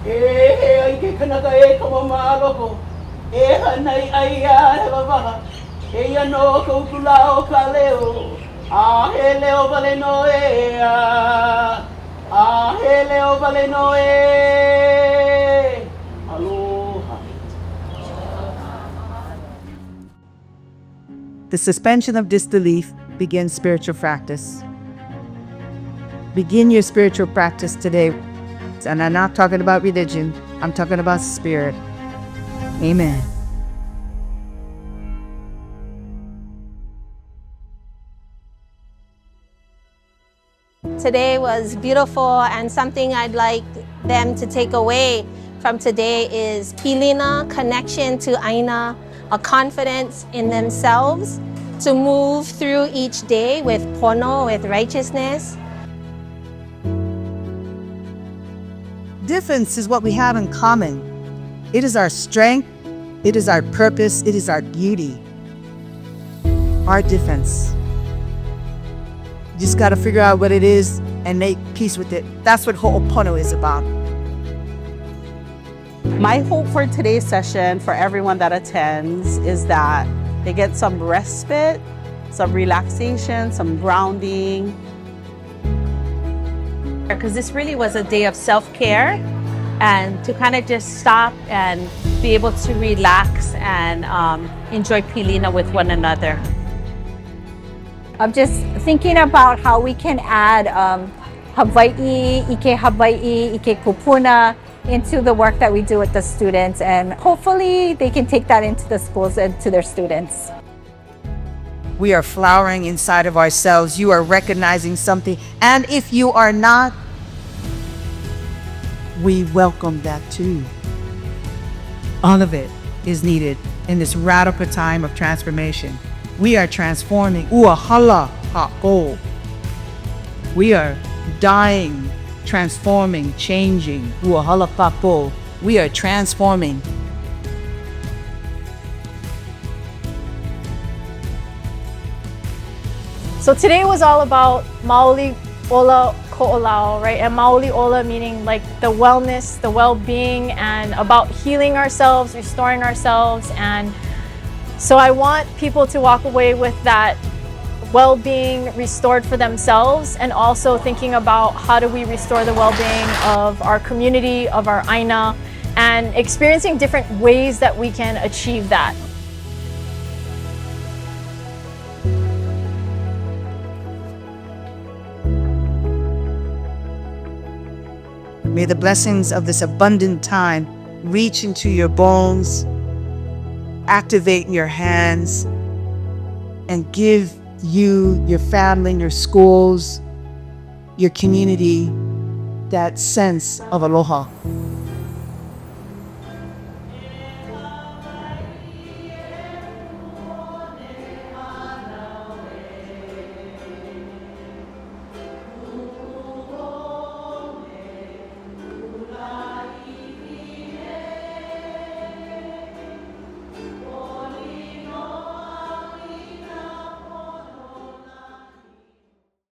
ai ke kanaka e ka mamāloko. E hanai ai a he wawaha. E ano ka ukula o ka leo. A he leo vale no e a. A he leo vale no e. Aloha. The suspension of disbelief begins spiritual practice. Begin your spiritual practice today. And I'm not talking about religion, I'm talking about spirit. Amen. Today was beautiful, and something I'd like them to take away from today is Pilina, connection to ʻāina, a confidence in themselves to move through each day with pono, with righteousness. Difference is what we have in common. It is our strength, it is our purpose, it is our beauty. Our difference. You just got to figure out what it is and make peace with it. That's what Ho'opono is about. My hope for today's session for everyone that attends is that they get some respite, some relaxation, some grounding. Because this really was a day of self-care, and to kind of just stop and be able to relax and enjoy Pilina with one another. I'm just thinking about how we can add Hawaiʻi, ʻike kupuna into the work that we do with the students, and hopefully they can take that into the schools and to their students. We are flowering inside of ourselves. You are recognizing something. And if you are not, we welcome that too. All of it is needed in this radical time of transformation. We are transforming. Ua ha'o. We are dying, transforming, changing. Ua ha'o. We are transforming. So today was all about Mauliola Koʻolau, right? And Mauliola meaning like the wellness, the well-being, and about healing ourselves, restoring ourselves. And so I want people to walk away with that well-being restored for themselves, and also thinking about how do we restore the well-being of our community, of our ʻāina, and experiencing different ways that we can achieve that. May the blessings of this abundant time reach into your bones, activate your hands, and give you, your family, your schools, your community that sense of aloha.